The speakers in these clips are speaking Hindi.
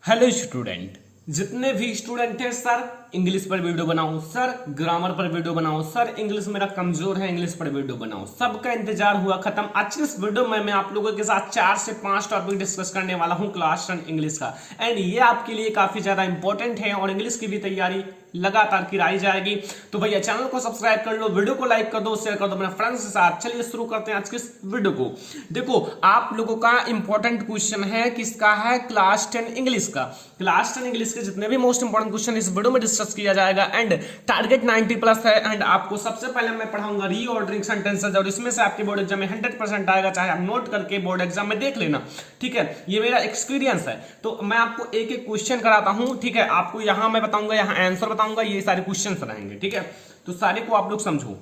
हेलो स्टूडेंट, जितने भी स्टूडेंट हैं सर इंग्लिश पर वीडियो बनाओ, सर ग्रामर पर वीडियो बनाओ, सर इंग्लिश मेरा कमजोर है इंग्लिश पर वीडियो बनाओ, सबका इंतजार हुआ खत्म। आज की इस वीडियो में मैं आप लोगों के साथ 4 से 5 टॉपिक डिस्कस करने वाला हूं क्लास 10 इंग्लिश का। एंड ये आपके लिए काफी ज्यादा इंपॉर्टेंट है और इंग्लिश की भी तैयारी लगातार कराई जाएगी। तो भैया चैनल को सब्सक्राइब कर लो, वीडियो को लाइक कर दो, शेयर कर दो अपने फ्रेंड्स के साथ। चलिए शुरू करते हैं आज के इस वीडियो को। देखो आप लोगों का इंपॉर्टेंट क्वेश्चन है, किसका है? क्लास 10 इंग्लिश का। क्लास 10 इंग्लिश के जितने भी मोस्ट इंपॉर्टेंट क्वेश्चन इस वीडियो में डिस्कस किया जाएगा एंड टारगेट 90+ है। एंड आपको सबसे पहले मैं पढ़ाऊंगा रीऑर्डरिंग सेंटेंसेस और इसमें से आपके बोर्ड एग्जाम में 100% आएगा, चाहे आप नोट करके बोर्ड एग्जाम में देख लेना। ठीक है, ये मेरा एक्सपीरियंस है। तो मैं आपको एक एक क्वेश्चन कराता हूं। ठीक है, आपको यहां मैं बताऊंगा, यहां आंसर बताऊंगा, ये सारे क्वेश्चन रहेंगे। ठीक है, तो सारे को आप लोग समझो।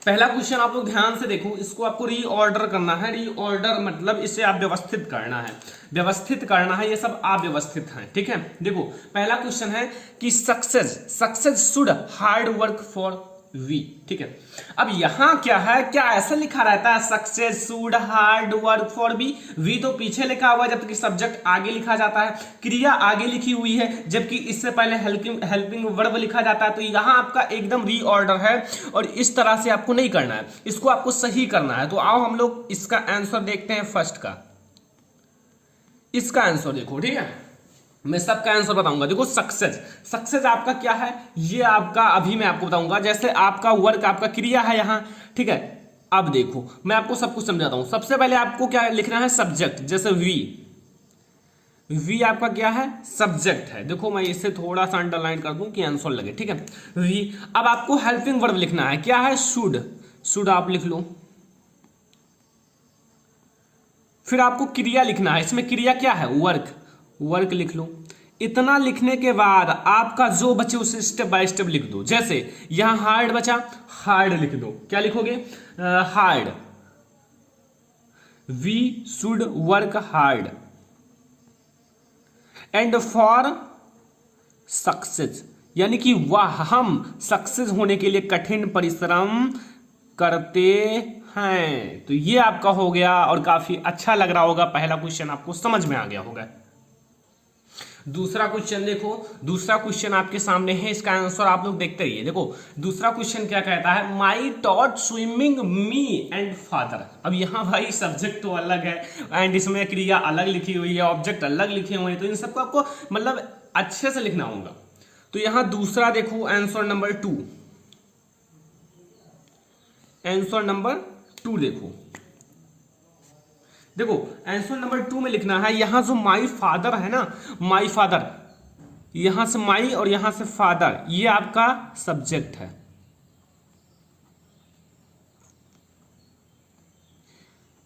पहला क्वेश्चन आप लोग ध्यान से देखो, इसको आपको रीऑर्डर करना है। रीऑर्डर मतलब इसे आप व्यवस्थित करना है, व्यवस्थित करना है, ये सब अव्यवस्थित है। ठीक है, देखो पहला क्वेश्चन है कि success should hard work for we. ठीक है, अब यहां क्या है, क्या ऐसा लिखा रहता है success should hard work for we? We तो पीछे लिखा हुआ है, जबकि सब्जेक्ट आगे लिखा जाता है, क्रिया आगे लिखी हुई है, जबकि इससे पहले हेल्पिंग वर्ब लिखा जाता है। तो यहां आपका एकदम रीऑर्डर है और इस तरह से आपको नहीं करना है, इसको आपको सही करना है। तो आओ हम लोग इसका आंसर देखते हैं। फर्स्ट का इसका आंसर देखो। ठीक है, मैं सबका आंसर बताऊंगा। देखो सक्सेस आपका क्या है, ये आपका अभी मैं आपको बताऊंगा। जैसे आपका वर्क आपका क्रिया है यहां। ठीक है, अब देखो मैं आपको सब कुछ समझाता हूं। सबसे पहले आपको क्या लिखना है? सब्जेक्ट। जैसे वी आपका क्या है? सब्जेक्ट है। देखो मैं इसे थोड़ा सा अंडरलाइन कर दूं कि आंसर लगे। ठीक है, वी। अब आपको हेल्पिंग वर्ब लिखना है, क्या है? शुड आप लिख लो। फिर आपको क्रिया लिखना है, इसमें क्रिया क्या है? वर्क लिख लो। इतना लिखने के बाद आपका जो बचे उसे स्टेप बाय स्टेप लिख दो। जैसे यहां हार्ड बचा, हार्ड लिख दो। क्या लिखोगे? Hard. We should work hard and for success, यानी कि वह हम सक्सेस होने के लिए कठिन परिश्रम करते हैं। तो ये आपका हो गया और काफी अच्छा लग रहा होगा। पहला क्वेश्चन आपको समझ में आ गया होगा। दूसरा क्वेश्चन देखो, दूसरा क्वेश्चन आपके सामने है, इसका आंसर आप लोग देखते रहिए। देखो दूसरा क्वेश्चन क्या कहता है? My taught swimming me and father. अब यहां भाई सब्जेक्ट तो अलग है एंड इसमें क्रिया अलग लिखी हुई है, ऑब्जेक्ट अलग लिखे हुए हैं, तो इन सबको आपको मतलब अच्छे से लिखना होगा। तो यहां दूसरा देखो, आंसर नंबर 2। आंसर नंबर 2 देखो आंसर नंबर 2 में लिखना है, यहां जो माई फादर है ना, माई फादर, यहां से माई और यहां से फादर, ये आपका सब्जेक्ट है।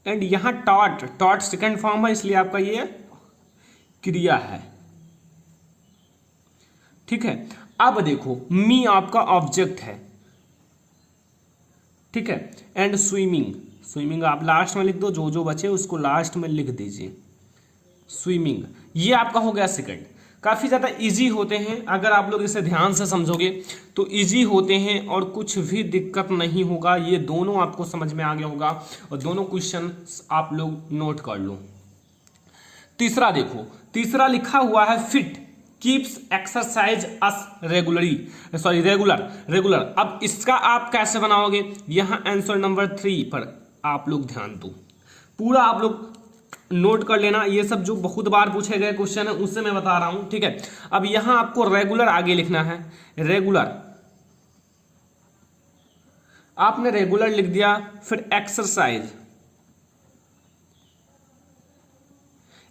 एंड यहां टॉट सेकंड फॉर्म है, इसलिए आपका ये क्रिया है। ठीक है, अब देखो मी आपका ऑब्जेक्ट है। ठीक है, एंड स्विमिंग आप लास्ट में लिख दो, जो बचे उसको लास्ट में लिख दीजिए। स्विमिंग ये आपका हो गया सेकंड। काफी ज्यादा इजी होते हैं, अगर आप लोग इसे ध्यान से समझोगे तो इजी होते हैं और कुछ भी दिक्कत नहीं होगा। ये दोनों आपको समझ में आ गया होगा और दोनों क्वेश्चन आप लोग नोट कर लो। तीसरा देखो, तीसरा लिखा हुआ है फिट कीप्स एक्सरसाइज अस रेगुलर। अब इसका आप कैसे बनाओगे? यहां आंसर नंबर 3 पर आप लोग ध्यान दो, पूरा आप लोग नोट कर लेना। ये सब जो बहुत बार पूछे गए क्वेश्चन है उससे मैं बता रहा हूं। ठीक है, अब यहां आपको रेगुलर आगे लिखना है। रेगुलर आपने रेगुलर लिख दिया, फिर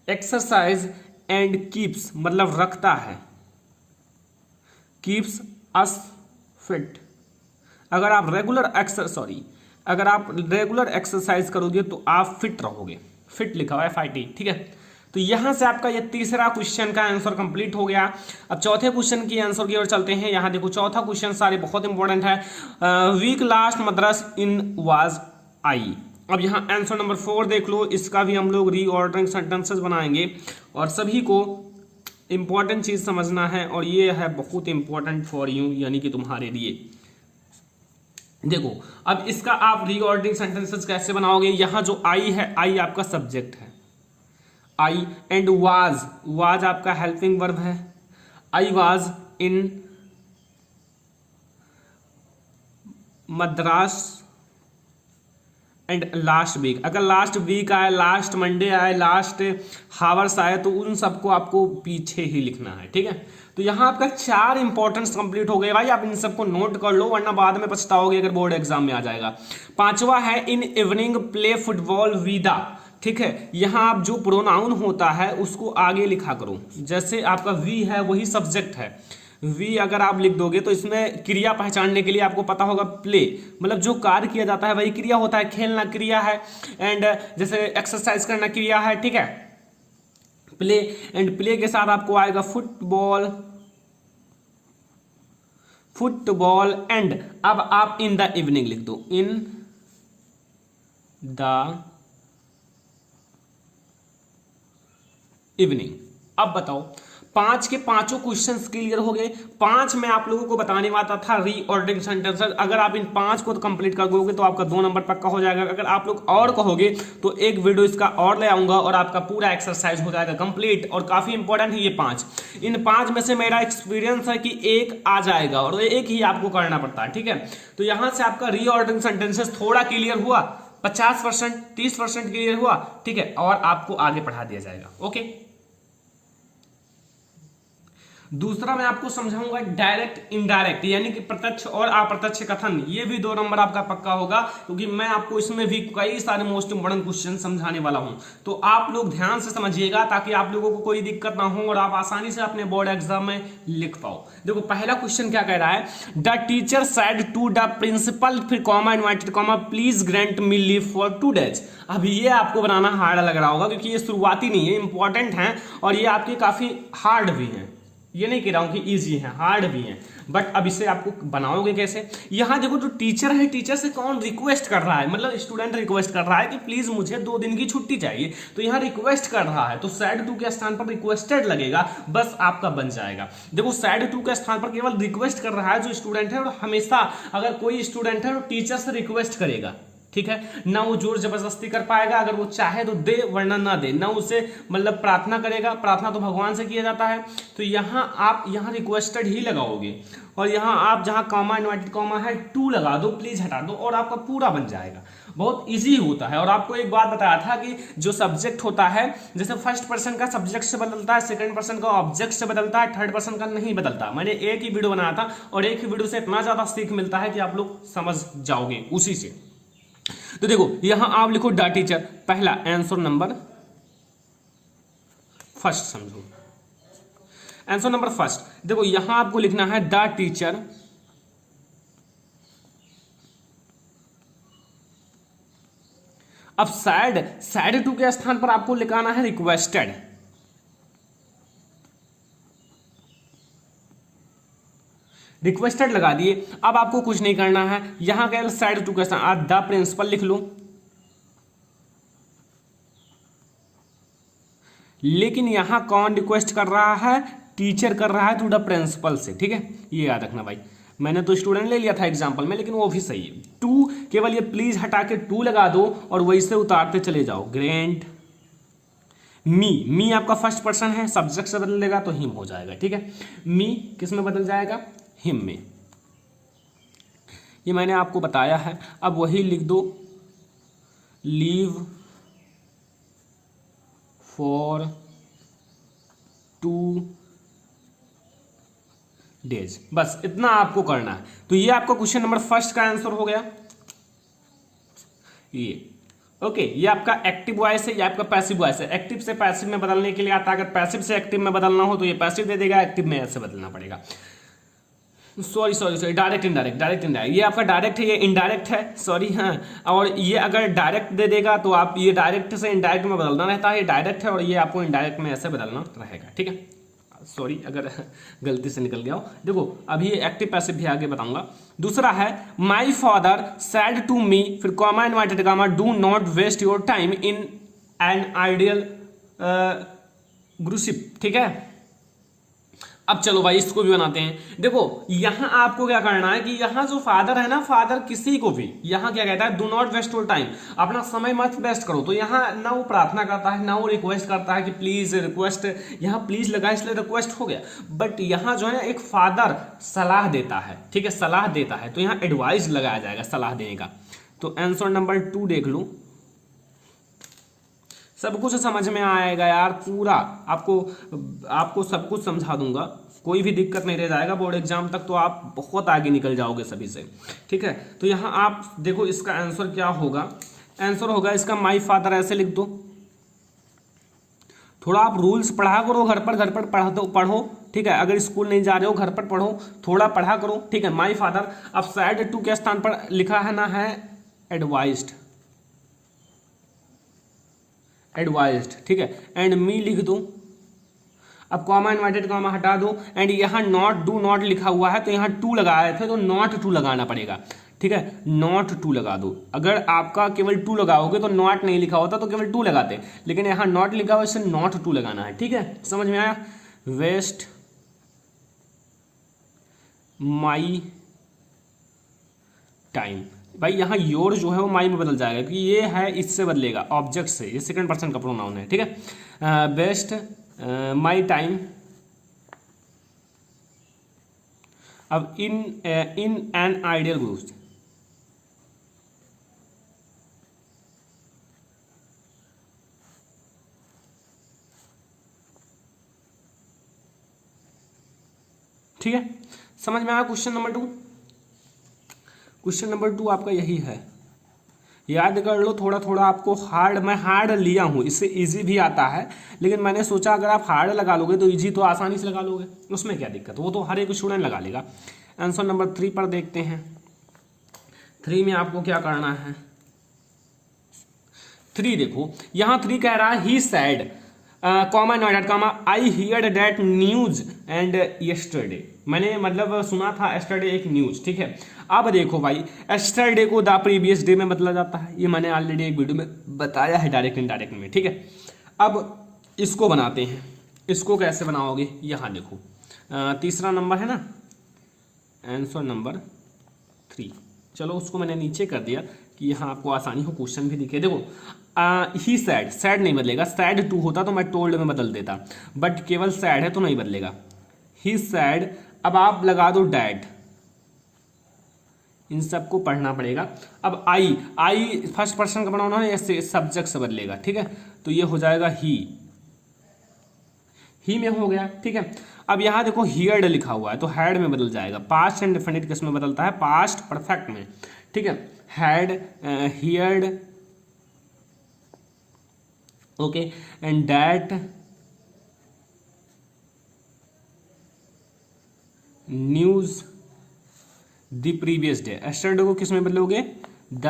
एक्सरसाइज एंड कीप्स मतलब रखता है, कीप्स अस फिट। अगर आप रेगुलर एक्सरसाइज करोगे तो आप फिट रहोगे। फिट लिखा हुआ है FIT। ठीक है, तो यहां से आपका ये तीसरा क्वेश्चन का आंसर कंप्लीट हो गया। अब चौथे क्वेश्चन की आंसर की ओर चलते हैं। यहां देखो चौथा क्वेश्चन सारे बहुत इंपॉर्टेंट है। Week last Madras in was I. अब यहां आंसर नंबर 4 देख लो, इसका भी हम लोग रीऑर्डरिंग सेंटेंसेस बनाएंगे और सभी को इंपॉर्टेंट चीज समझना है और ये है बहुत इंपॉर्टेंट फॉर यू, यानी कि तुम्हारे लिए। देखो अब इसका आप रीऑर्डरिंग सेंटेंसेस कैसे बनाओगे? यहां जो आई है, आई आपका सब्जेक्ट है, आई एंड वाज आपका हेल्पिंग वर्ब है। I was in Madras and last week. अगर लास्ट वीक आए, लास्ट मंडे आए, लास्ट हावर्स आए तो उन सबको आपको पीछे ही लिखना है, ठीक है। तो यहाँ आपका 4 इंपॉर्टेंट्स कंप्लीट हो गए भाई, आप इन सबको नोट कर लो वरना बाद में पछताओगे अगर बोर्ड एग्जाम में आ जाएगा। 5वां है इन इवनिंग प्ले फुटबॉल विदा, ठीक है। यहाँ आप जो प्रोनाउन होता है उसको आगे लिखा करो, जैसे आपका वी है वही सब्जेक्ट है, वी अगर आप लिख दोगे तो इसमें क्रिया पहचानने के लिए आपको पता होगा प्ले, मतलब जो कार्य किया जाता है वही क्रिया होता है, खेलना क्रिया है, एंड जैसे एक्सरसाइज करना क्रिया है, ठीक है। प्ले एंड प्ले के साथ आपको आएगा फुटबॉल एंड अब आप इन द इवनिंग लिख दो, इन द इवनिंग। अब बताओ 5 के 5 क्वेश्चंस क्लियर हो गए। 5 में आप लोगों को बताने वाला था रीऑर्डरिंग सेंटेंसेस, अगर आप इन 5 को तो कंप्लीट कर दोगे तो आपका 2 नंबर पक्का हो जाएगा। अगर आप लोग और कहोगे तो एक वीडियो इसका और ले आऊंगा और आपका पूरा एक्सरसाइज हो जाएगा कंप्लीट, और काफी इंपॉर्टेंट है ये 5। इन 5 में से मेरा एक्सपीरियंस है कि एक आ जाएगा और एक ही आपको करना पड़ता है, ठीक है। तो यहां से आपका रीऑर्डरिंग सेंटेंसेस थोड़ा क्लियर हुआ, 50%, 30% क्लियर हुआ, ठीक है, और आपको आगे बढ़ा दिया जाएगा। ओके, दूसरा मैं आपको समझाऊंगा डायरेक्ट इनडायरेक्ट, यानी कि प्रत्यक्ष और अप्रत्यक्ष कथन। ये भी 2 नंबर आपका पक्का होगा क्योंकि मैं आपको इसमें भी कई सारे मोस्ट इंपोर्टेंट क्वेश्चन समझाने वाला हूं, तो आप लोग ध्यान से समझिएगा ताकि आप लोगों को कोई दिक्कत ना हो और आप आसानी से अपने बोर्ड एग्जाम में लिख पाओ। देखो पहला क्वेश्चन क्या कह रहा है, the teacher said to the principal फिर comma inverted comma please grant me leave for 2 days। अब ये आपको बनाना हार्ड लग रहा होगा क्योंकि ये शुरुआती नहीं है, इंपॉर्टेंट है और ये आपके काफी हार्ड भी है। ये नहीं कह रहा हूं कि इजी है, हार्ड भी है, बट अब इसे आपको बनाओगे कैसे। यहां देखो जो टीचर है, टीचर से कौन रिक्वेस्ट कर रहा है, मतलब स्टूडेंट रिक्वेस्ट कर रहा है कि प्लीज मुझे 2 दिन की छुट्टी चाहिए, तो यहां रिक्वेस्ट कर रहा है तो सैड टू के स्थान पर रिक्वेस्टेड लगेगा, बस आपका बन जाएगा। देखो सैड टू के स्थान पर केवल रिक्वेस्ट कर रहा है जो स्टूडेंट है, और हमेशा अगर कोई स्टूडेंट है तो टीचर से रिक्वेस्ट करेगा, ठीक है ना, वो जोर जबरदस्ती कर पाएगा, अगर वो चाहे तो दे वरना ना दे, ना उसे मतलब प्रार्थना करेगा, प्रार्थना तो भगवान से किया जाता है। तो यहाँ आप यहाँ रिक्वेस्टेड ही लगाओगे और यहाँ आप जहाँ कॉमा इनवर्टेड कॉमा है 2 लगा दो, प्लीज हटा दो और आपका पूरा बन जाएगा। बहुत इजी होता है। और आपको एक बात बताया था कि जो सब्जेक्ट होता है, जैसे फर्स्ट पर्सन का सब्जेक्ट से बदलता है, सेकंड पर्सन का ऑब्जेक्ट से बदलता है, थर्ड पर्सन का नहीं बदलता। मैंने एक ही वीडियो बनाया था और एक ही वीडियो से इतना ज्यादा सीख मिलता है कि आप लोग समझ जाओगे उसी से। तो देखो यहां आप लिखो द टीचर, पहला आंसर नंबर फर्स्ट, समझो आंसर नंबर फर्स्ट। देखो यहां आपको लिखना है द टीचर अब सैड टू के स्थान पर आपको लिखाना है रिक्वेस्टेड। रिक्वेस्टेड लगा दिए। अब आपको कुछ नहीं करना है, यहां गए साइड टू क्वेश्चन, आप द प्रिंसिपल लिख लो, लेकिन यहां कौन रिक्वेस्ट कर रहा है, टीचर कर रहा है टू द प्रिंसिपल से, ठीक है, ये याद रखना भाई। मैंने तो स्टूडेंट ले लिया था एग्जांपल में, लेकिन वो भी सही है। 2 केवल ये प्लीज हटा के 2 लगा दो और वैसे उतारते चले जाओ। ग्रेंट मी आपका फर्स्ट पर्सन है, सब्जेक्ट से बदल देगा तो हिम हो जाएगा, ठीक है। मी किस में बदल जाएगा, हिम में। ये मैंने आपको बताया है। अब वही लिख दो, लीव फॉर 2 days, बस इतना आपको करना है। तो ये आपका क्वेश्चन नंबर फर्स्ट का आंसर हो गया। ये ओके, ये आपका एक्टिव वॉइस है, ये आपका पैसिव वॉइस है। एक्टिव से पैसिव में बदलने के लिए आता है, अगर पैसिव से एक्टिव में बदलना हो तो ये पैसिव दे देगा, एक्टिव में ऐसे बदलना पड़ेगा। सॉरी डायरेक्ट इनडायरेक्ट, ये आपका डायरेक्ट है, ये इनडायरेक्ट है, सॉरी। हाँ, और ये अगर डायरेक्ट दे देगा तो आप ये डायरेक्ट से इनडायरेक्ट में बदलना रहता है, ये डायरेक्ट है और ये आपको इनडायरेक्ट में ऐसे बदलना रहेगा, ठीक है। सॉरी अगर गलती से निकल गया हो। देखो अभी एक्टिव पैसिव भी आगे बताऊंगा। दूसरा है my father said to me फिर comma inverted comma do not waste your time in an ideal gossip, ठीक है। अब चलो भाई इसको भी बनाते हैं। देखो यहां आपको क्या करना है कि यहां जो फादर है ना, फादर किसी को भी यहां क्या कहता है, do not waste your time, अपना समय मत वेस्ट करो। तो यहां ना वो प्रार्थना करता है ना वो रिक्वेस्ट करता है कि प्लीज रिक्वेस्ट, यहां प्लीज लगा इसलिए रिक्वेस्ट हो गया। बट यहां जो है एक फादर सलाह देता है, ठीक है, सलाह देता है, तो यहां एडवाइस लगाया जाएगा सलाह देने का। तो आंसर नंबर 2 देख लो, सब कुछ समझ में आएगा यार, पूरा आपको सब कुछ समझा दूंगा, कोई भी दिक्कत नहीं रह जाएगा। बोर्ड एग्जाम तक तो आप बहुत आगे निकल जाओगे सभी से, ठीक है। तो यहाँ आप देखो इसका आंसर क्या होगा, आंसर होगा इसका माई फादर, ऐसे लिख दो। थोड़ा आप रूल्स पढ़ा करो घर पर पढ़ो, ठीक है। अगर स्कूल नहीं जा रहे हो घर पर पढ़ो, थोड़ा पढ़ा करो, ठीक है। माई फादर, अब सैड टू के स्थान पर लिखा है ना, है एडवाइज्ड, एडवाइज्ड, ठीक है। एंड मी लिख दो, अब कॉमा इन्वर्टेड कॉमा हटा दो, एंड यहाँ नॉट डू नॉट लिखा हुआ है तो यहाँ टू लगाए थे तो नॉट टू लगाना पड़ेगा, ठीक है, नॉट टू लगा दो। अगर आपका केवल टू लगाओगे तो नॉट नहीं लिखा होता तो केवल टू लगाते, लेकिन यहाँ नॉट लिखा हुआ इससे नॉट टू लगाना है, ठीक है। समझ में आया? वेस्ट माई टाइम, भाई यहाँ योर जो है वो माई में बदल जाएगा क्योंकि ये है इससे बदलेगा, ऑब्जेक्ट से, ये सेकंड पर्सन का प्रोनाउन है, ठीक है। बेस्ट माई टाइम, अब इन एन आइडियल ग्रुप, ठीक है। समझ में आया क्वेश्चन नंबर 2? क्वेश्चन नंबर 2 आपका यही है, याद कर लो। थोड़ा थोड़ा आपको हार्ड, मैं हार्ड लिया हूँ, इससे इजी भी आता है, लेकिन मैंने सोचा अगर आप हार्ड लगा लोगे तो इजी तो आसानी से लगा लोगे, उसमें क्या दिक्कत, वो तो हर एक स्टूडेंट लगा लेगा। आंसर नंबर 3 पर देखते हैं। 3 में आपको क्या करना है, 3 देखो यहाँ 3 कह रहा है he said comma not comma I heard that news and yesterday, मैंने मतलब सुना था एस्टरडे एक न्यूज, ठीक है। अब देखो भाई एस्टरडे को द प्रीवियस डे में बदला जाता है, ये मैंने ऑलरेडी एक वीडियो में बताया है डायरेक्ट इनडायरेक्ट में, ठीक है। अब इसको बनाते हैं, इसको कैसे बनाओगे, यहाँ देखो तीसरा नंबर है ना, आंसर नंबर 3। चलो उसको मैंने नीचे कर दिया कि यहाँ आपको आसानी हो, क्वेश्चन भी दिखे। देखो ही सैड, सैड नहीं बदलेगा, सैड टू होता तो मैं टोल्ड में बदल देता, बट केवल सैड है तो नहीं बदलेगा, ही सैड। अब आप लगा दो डैड, इन सबको पढ़ना पड़ेगा। अब आई फर्स्ट पर्सन का प्रोनाउन है, ऐसे सब्जेक्ट से बदलेगा, ठीक है, तो ये हो जाएगा ही में हो गया, ठीक है। अब यहां देखो हियर्ड लिखा हुआ है तो हैड में बदल जाएगा, पास्ट एंड डेफिनिट किस में बदलता है, पास्ट परफेक्ट में, ठीक है। Had heard, okay, and that news the previous day, yesterday को किस में बदलोगे, द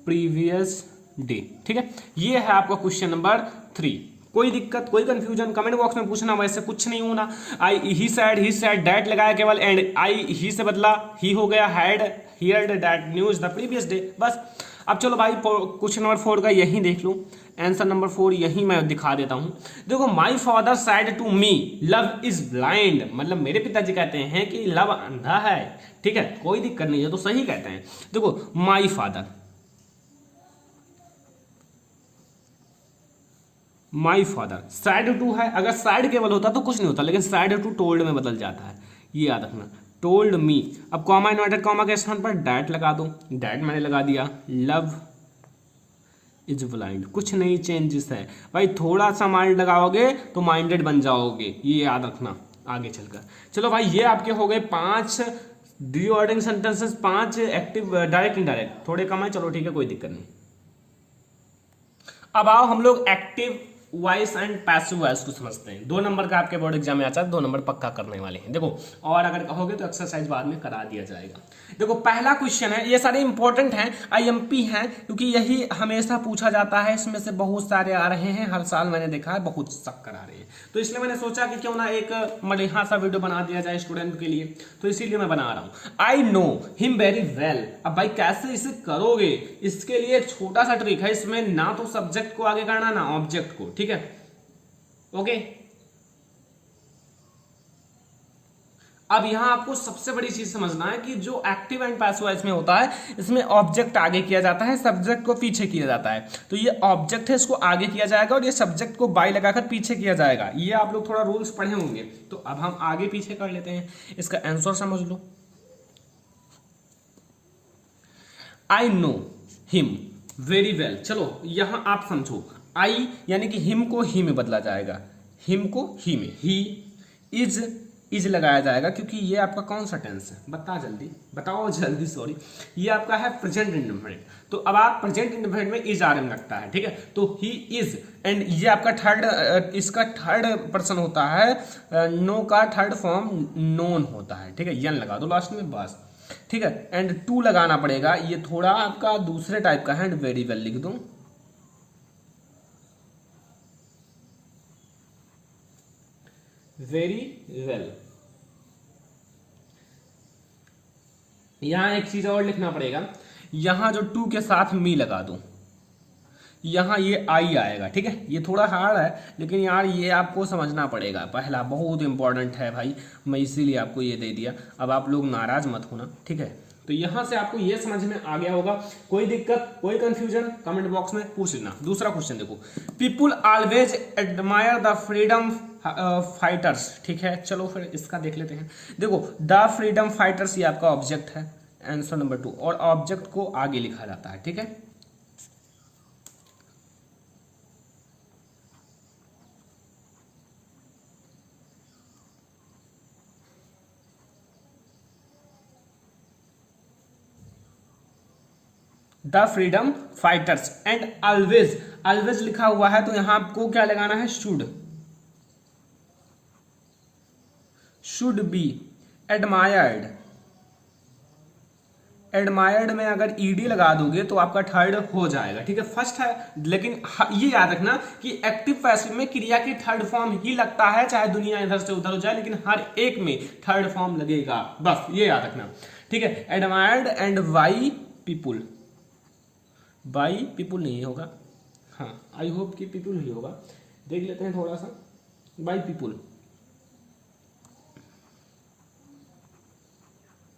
प्रीवियस डे, ठीक है। ये है आपका क्वेश्चन नंबर 3। कोई दिक्कत, कोई कंफ्यूजन कमेंट बॉक्स में पूछना, वैसे कुछ नहीं होना। आई ही सैड डैट लगाया केवल, एंड आई ही से बदला ही हो गया, had heard that news the previous day, बस। अब चलो भाई क्वेश्चन नंबर 4 का यही देख लो, आंसर नंबर 4 यही मैं दिखा देता हूं। देखो my father said to me love is blind, मतलब मेरे पिताजी कहते हैं कि लव अंधा है, ठीक है, कोई दिक्कत नहीं है, तो सही कहते हैं। देखो my father, my father, said to है, अगर सैड केवल होता तो कुछ नहीं होता, लेकिन सैड टू टोल्ड में बदल जाता है, ये याद रखना, टोल्ड मी। अब कॉमा इन्वर्टेड कॉमा के स्थान पर डैट लगा दो, डैट मैंने लगा दिया, लव इज ब्लाइंड, कुछ नहीं चेंजेस है भाई, थोड़ा सा माइंड लगाओगे तो माइंडेड बन जाओगे, ये याद रखना आगे चलकर। चलो भाई ये आपके हो गए 5 reordering sentences, 5 active direct indirect, थोड़े कम है, चलो ठीक है कोई दिक्कत नहीं। अब आओ हम लोग active voice and passive voice को समझते हैं। 2 नंबर का आपके बोर्ड एग्जाम में आता है, 2 नंबर पक्का करने वाले हैं। देखो, और अगर कहोगे तो एक्सरसाइज बाद में करा दिया जाएगा। देखो, पहला क्वेश्चन है, ये सारे इंपॉर्टेंट हैं, IMP हैं, क्योंकि यही हमेशा पूछा जाता है। इसमें से बहुत सारे आ रहे हैं, हर साल मैंने देखा है बहुत चक्कर आ रहे हैं, तो इसलिए मैंने सोचा कि क्यों ना एक बढ़िया सा वीडियो बना दिया जाए स्टूडेंट के लिए, तो इसीलिए मैं बना रहा हूँ। आई नो हिम वेरी वेल। अब भाई कैसे इसे करोगे, इसके लिए एक छोटा सा ट्रिक है। इसमें ना तो सब्जेक्ट को आगे करना ना ऑब्जेक्ट को, ठीक है। ओके, अब यहां आपको सबसे बड़ी चीज समझना है कि जो एक्टिव एंड पैसिव वॉइस में होता है, इसमें ऑब्जेक्ट आगे किया जाता है, सब्जेक्ट को पीछे किया जाता है। तो ये ऑब्जेक्ट है, इसको आगे किया जाएगा, और ये सब्जेक्ट को बाई लगाकर पीछे किया जाएगा। ये आप लोग थोड़ा रूल्स पढ़े होंगे, तो अब हम आगे पीछे कर लेते हैं। इसका आंसर समझ लो। I know him very well. चलो यहां आप समझो, आई यानी कि हिम को ही में बदला जाएगा, हिम को ही में, ही इज लगाया जाएगा, क्योंकि ये आपका कौन सा टेंस है, बताओ जल्दी, सॉरी, ये आपका है प्रेजेंट इंडेफिनिट। तो अब आप प्रेजेंट इंडेफिनिट में इज आर लगता है, ठीक है। तो ही इज, एंड ये आपका इसका थर्ड पर्सन होता है। नो का थर्ड फॉर्म नोन होता है, ठीक है। यन लगा दो लास्ट में बस, ठीक है। एंड टू लगाना पड़ेगा, ये थोड़ा आपका दूसरे टाइप का है। एंड वेरी वेल लिख दूं, वेरी वेल। यहां एक चीज और लिखना पड़ेगा, यहां जो टू के साथ मी लगा दूं, यहां ये आई आएगा, ठीक है। ये थोड़ा हार्ड है, लेकिन यार ये आपको समझना पड़ेगा, पहला बहुत इंपॉर्टेंट है भाई, मैं इसीलिए आपको ये दे दिया। अब आप लोग नाराज मत होना, ठीक है। तो यहां से आपको ये समझ में आ गया होगा। कोई दिक्कत, कोई कंफ्यूजन कमेंट बॉक्स में पूछ लेना। दूसरा क्वेश्चन देखो, people always admire the freedom fighters, ठीक है। चलो फिर इसका देख लेते हैं। देखो, द फ्रीडम फाइटर्स ये आपका ऑब्जेक्ट है, आंसर नंबर 2, और ऑब्जेक्ट को आगे लिखा जाता है, ठीक है। The freedom fighters and always लिखा हुआ है, तो यहां आपको क्या लगाना है, शुड बी एडमायर्ड। एडमायर्ड में अगर ईडी लगा दोगे तो आपका थर्ड हो जाएगा, ठीक है। फर्स्ट है, लेकिन ये याद रखना कि एक्टिव पैसिव में क्रिया की थर्ड फॉर्म ही लगता है, चाहे दुनिया इधर से उधर हो जाए, लेकिन हर एक में थर्ड फॉर्म लगेगा, बस ये याद रखना, ठीक है। Admired and why people, by people नहीं होगा, हाँ आई होप कि पीपुल ही होगा, देख लेते हैं थोड़ा सा। बाई पीपुल,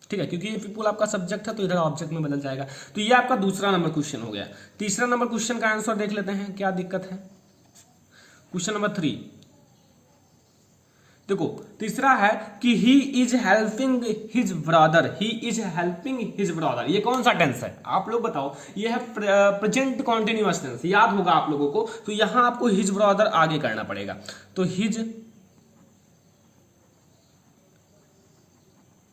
ठीक है, क्योंकि ये पीपुल आपका सब्जेक्ट है, तो इधर ऑब्जेक्ट में बदल जाएगा। तो ये आपका दूसरा नंबर क्वेश्चन हो गया। तीसरा नंबर क्वेश्चन का आंसर देख लेते हैं, क्या दिक्कत है। क्वेश्चन नंबर 3 देखो, तीसरा है कि he is helping his brother, he is helping his brother. ये कौन सा टेंस है, आप लोग बताओ। ये है प्रेजेंट कॉन्टिन्यूअस टेंस, याद होगा आप लोगों को। तो यहां आपको हिज ब्रदर आगे करना पड़ेगा, तो हिज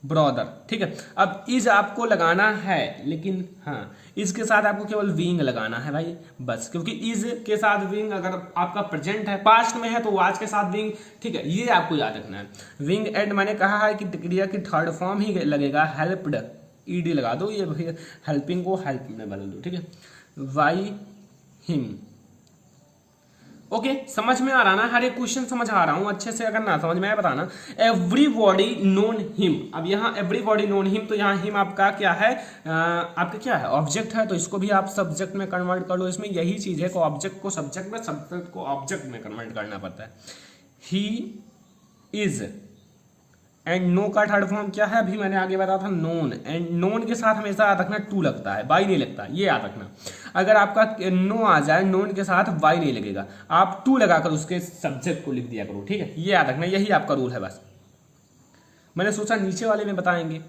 ब्रदर, ठीक है। अब इज आपको लगाना है, लेकिन हाँ इज के साथ आपको केवल विंग लगाना है भाई, बस, क्योंकि इज के साथ विंग अगर आपका प्रेजेंट है, पास्ट में है, तो आज के साथ विंग, ठीक है, ये आपको याद रखना है। विंग एंड मैंने कहा है कि क्रिया की थर्ड फॉर्म ही लगेगा, हेल्प्ड, ईडी लगा दो, ये हेल्पिंग को हेल्प में बदल दो, ठीक है। वाई हिम, ओके, समझ में आ रहा ना, हर एक क्वेश्चन समझ आ रहा हूं अच्छे से, अगर ना समझ में आए बताना। एवरीबॉडी नोन हिम, अब यहाँ एवरीबॉडी नोन हिम, तो यहाँ हिम आपका क्या है, आपका क्या है, ऑब्जेक्ट है, तो इसको भी आप सब्जेक्ट में कन्वर्ट कर लो। इसमें यही चीज है कि ऑब्जेक्ट को सब्जेक्ट में, सब्जेक्ट को ऑब्जेक्ट में कन्वर्ट करना पड़ता है। ही इज, एंड नो का थर्ड फॉर्म क्या है, अभी मैंने आगे बताया था, नोन। एंड नोन के साथ हमेशा याद रखना टू लगता है, बाई नहीं लगता, ये याद रखना। अगर आपका नो आ जाए, नोन के साथ बाई नहीं लगेगा, आप टू लगाकर उसके सब्जेक्ट को लिख दिया करो, ठीक है, ये याद रखना, यही आपका रूल है बस। मैंने सोचा नीचे वाले में बताएंगे,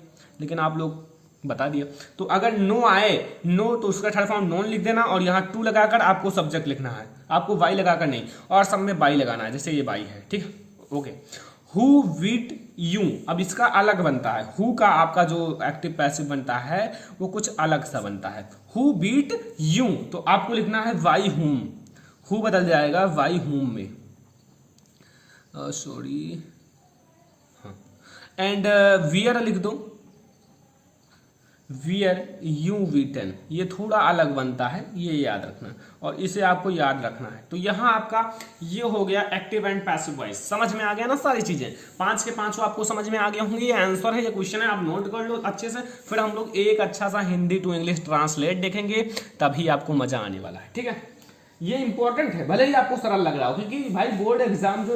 लेकिन आप लोग बता दिया। तो अगर नो आए, नो तो उसका थर्ड फॉर्म नोन लिख देना, और यहाँ टू लगाकर आपको सब्जेक्ट लिखना है, आपको बाई लगाकर नहीं, और सब में बाई लगाना है, जैसे ये बाई है, ठीक है, ओके। हु वीट यू, अब इसका अलग बनता है, हु का आपका जो एक्टिव पैसिव बनता है वो कुछ अलग सा बनता है। हु बीट यू, तो आपको लिखना है वाई हुम, हु बदल जाएगा बाई हुम में, सॉरी, हाँ, एंड वियर लिख दो, वियर U-V-10, ये थोड़ा अलग बनता है, ये याद रखना और इसे आपको याद रखना है। तो यहाँ आपका ये हो गया एक्टिव एंड पैसिव वॉइस। समझ में आ गया ना सारी चीजें, 5 के 5 आपको समझ में आ गया होंगे। ये आंसर है, ये क्वेश्चन है, आप नोट कर लो अच्छे से। फिर हम लोग एक अच्छा सा हिंदी टू इंग्लिश ट्रांसलेट देखेंगे, तभी आपको मजा आने वाला है, ठीक है। ये इंपॉर्टेंट है, भले ही आपको सरल लग रहा हो, क्योंकि भाई बोर्ड एग्जाम जो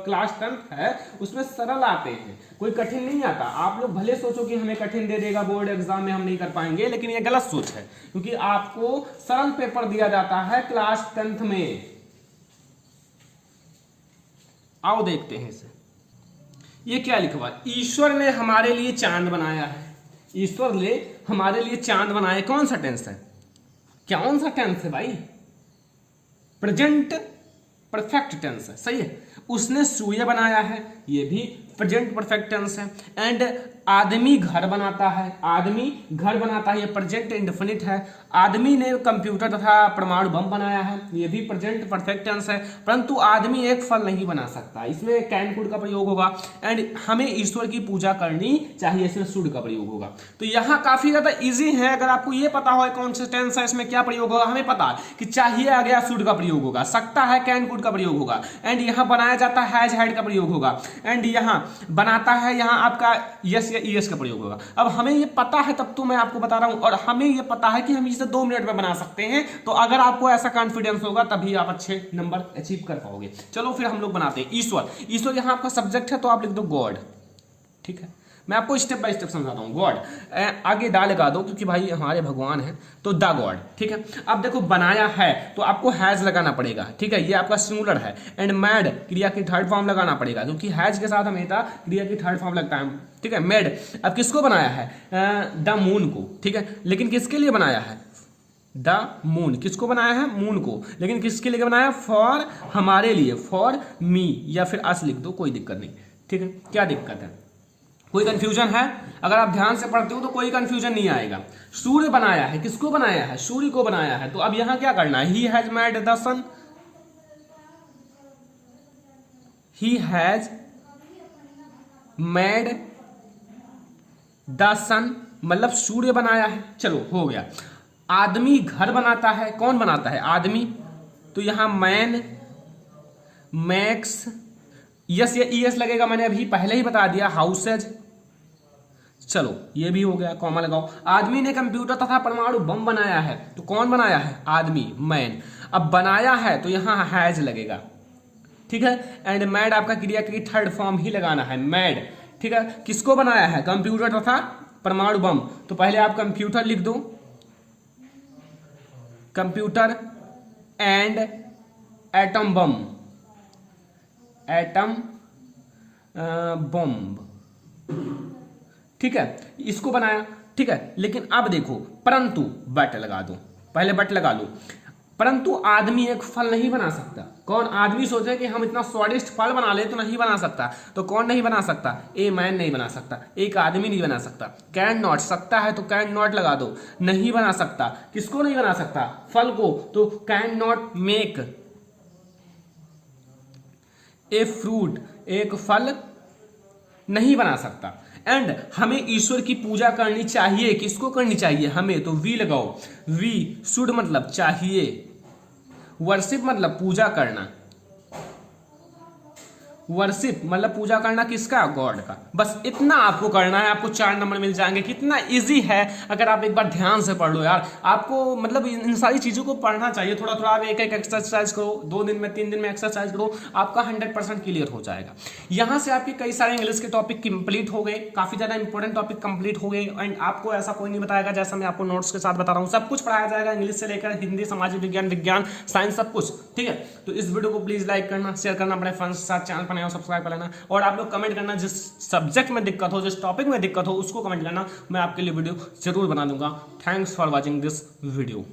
क्लास 10th है उसमें सरल आते हैं, कोई कठिन नहीं आता। आप लोग भले सोचो कि हमें कठिन दे देगा बोर्ड एग्जाम में, हम नहीं कर पाएंगे, लेकिन ये गलत सोच है, क्योंकि आपको सरल पेपर दिया जाता है क्लास 10th में। आओ देखते हैं इसे। ये क्या लिखा हुआ, ईश्वर ने हमारे लिए चांद बनाया है। ईश्वर ने हमारे लिए चांद बनाया, कौन सा टेंस है, कौन सा टेंस है भाई, प्रेजेंट परफेक्ट टेंस है, सही है। उसने सूर्य बनाया है, ये भी प्रेजेंट परफेक्ट टेंस है। एंड आदमी घर बनाता है, आदमी घर बनाता है, ये प्रेजेंट इंडेफिनिट है। आदमी ने कंप्यूटर तथा परमाणु बम बनाया है, ये भी प्रेजेंट परफेक्ट टेंस है। परंतु आदमी एक फल नहीं बना सकता, इसमें कैन कुड का प्रयोग होगा। एंड हमें ईश्वर की पूजा करनी चाहिए, इसमें शुड का प्रयोग होगा। तो यहाँ काफी ज्यादा इजी है, अगर आपको ये पता हो कौन सा टेंस है, इसमें क्या प्रयोग होगा, हमें पता है कि चाहिए आ गया, शुड का प्रयोग होगा, सकता है कैन कुड का प्रयोग होगा। एंड यहाँ बनाया जाता है हैज हैड का प्रयोग होगा। एंड यहाँ बनाता है, यहाँ आपका यस या ईएस का प्रयोग होगा। अब हमें ये पता है, तब तो मैं आपको बता रहा हूं, और हमें ये पता है कि हम इसे 2 मिनट में बना सकते हैं। तो अगर आपको ऐसा कॉन्फिडेंस होगा तभी आप अच्छे नंबर अचीव कर पाओगे। चलो फिर हम लोग बनाते हैं। ईश्वर, ईश्वर यहाँ आपका सब्जेक्ट है, तो आप लिख दो गॉड, ठीक है। मैं आपको स्टेप बाय स्टेप समझाता हूँ। गॉड आगे दा लगा दो, क्योंकि भाई हमारे भगवान है, तो द गॉड, ठीक है। अब देखो बनाया है तो आपको हैज लगाना पड़ेगा, ठीक है, ये आपका सिंगुलर है। एंड मैड क्रिया की थर्ड फॉर्म लगाना पड़ेगा, क्योंकि हैज के साथ हमेशा क्रिया की थर्ड फॉर्म लगता है, ठीक है। मेड, अब किसको बनाया है, द मून को, ठीक है। लेकिन किसके लिए बनाया है, द मून, किसको बनाया है, मून को। लेकिन किसके लिए बनाया, फॉर हमारे लिए, फॉर मी, या फिर अस लिख दो, कोई दिक्कत नहीं, ठीक है। क्या दिक्कत है, कोई कंफ्यूजन है, अगर आप ध्यान से पढ़ते हो तो कोई कंफ्यूजन नहीं आएगा। सूर्य बनाया है, किसको बनाया है, सूर्य को बनाया है। तो अब यहां क्या करना है, he has made the sun, he has made the sun, मतलब सूर्य बनाया है। चलो हो गया। आदमी घर बनाता है, कौन बनाता है, आदमी, तो यहां मैन मैक्स, यस या ईएस लगेगा, मैंने अभी पहले ही बता दिया, हाउसेज। चलो ये भी हो गया, कॉमा लगाओ। आदमी ने कंप्यूटर तथा परमाणु बम बनाया है, तो कौन बनाया है, आदमी, मैन। अब बनाया है तो यहां हैज लगेगा, ठीक है। एंड मैड आपका क्रिया की थर्ड फॉर्म ही लगाना है, मैड, ठीक है। किसको बनाया है, कंप्यूटर तथा परमाणु बम, तो पहले आप कंप्यूटर लिख दो, computer and atom bomb, atom bomb, ठीक है, इसको बनाया, ठीक है। लेकिन अब देखो, परंतु बट लगा दो, पहले बट लगा लो। परंतु आदमी एक फल नहीं बना सकता। कौन, आदमी सोचे कि हम इतना स्वादिष्ट फल बना ले, तो नहीं बना सकता। तो कौन नहीं बना सकता, ए मैन नहीं बना सकता, एक आदमी नहीं बना सकता। कैन नॉट, सकता है तो कैन नॉट लगा दो, नहीं बना सकता, किसको नहीं बना सकता, फल को, तो can not make a fruit, एक फल नहीं बना सकता। एंड हमें ईश्वर की पूजा करनी चाहिए, किसको करनी चाहिए, हमें, तो वी लगाओ। वी शुड मतलब चाहिए, वर्शिप मतलब पूजा करना, वर्शिप मतलब पूजा करना किसका, गॉड का। बस इतना आपको करना है, आपको 4 नंबर मिल जाएंगे। कितना इजी है, अगर आप एक बार ध्यान से पढ़ लो यार। आपको मतलब इन सारी चीजों को पढ़ना चाहिए, थोड़ा थोड़ा आप एक एक एक्सरसाइज करो, 2 दिन में 3 दिन में एक्सरसाइज करो, आपका 100% क्लियर हो जाएगा। यहाँ से आपके कई सारे इंग्लिश के टॉपिक कंप्लीट हो गए, काफी ज्यादा इंपॉर्टेंट टॉपिक कंप्लीट हो गए। एंड आपको ऐसा कोई नहीं बताएगा, जैसा मैं आपको नोट्स के साथ बता रहा हूँ, सब कुछ पढ़ाया जाएगा, इंग्लिश से लेकर हिंदी, सामाजिक विज्ञान, विज्ञान, साइंस, सब कुछ, ठीक है। तो इस वीडियो को प्लीज लाइक करना, शेयर करना अपने फ्रेंड्स के साथ, चैनल पर सब्सक्राइब कर लेना, और आप लोग कमेंट करना, जिस सब्जेक्ट में दिक्कत हो, जिस टॉपिक में दिक्कत हो, उसको कमेंट करना, मैं आपके लिए वीडियो जरूर बना दूंगा। Thanks for watching this video.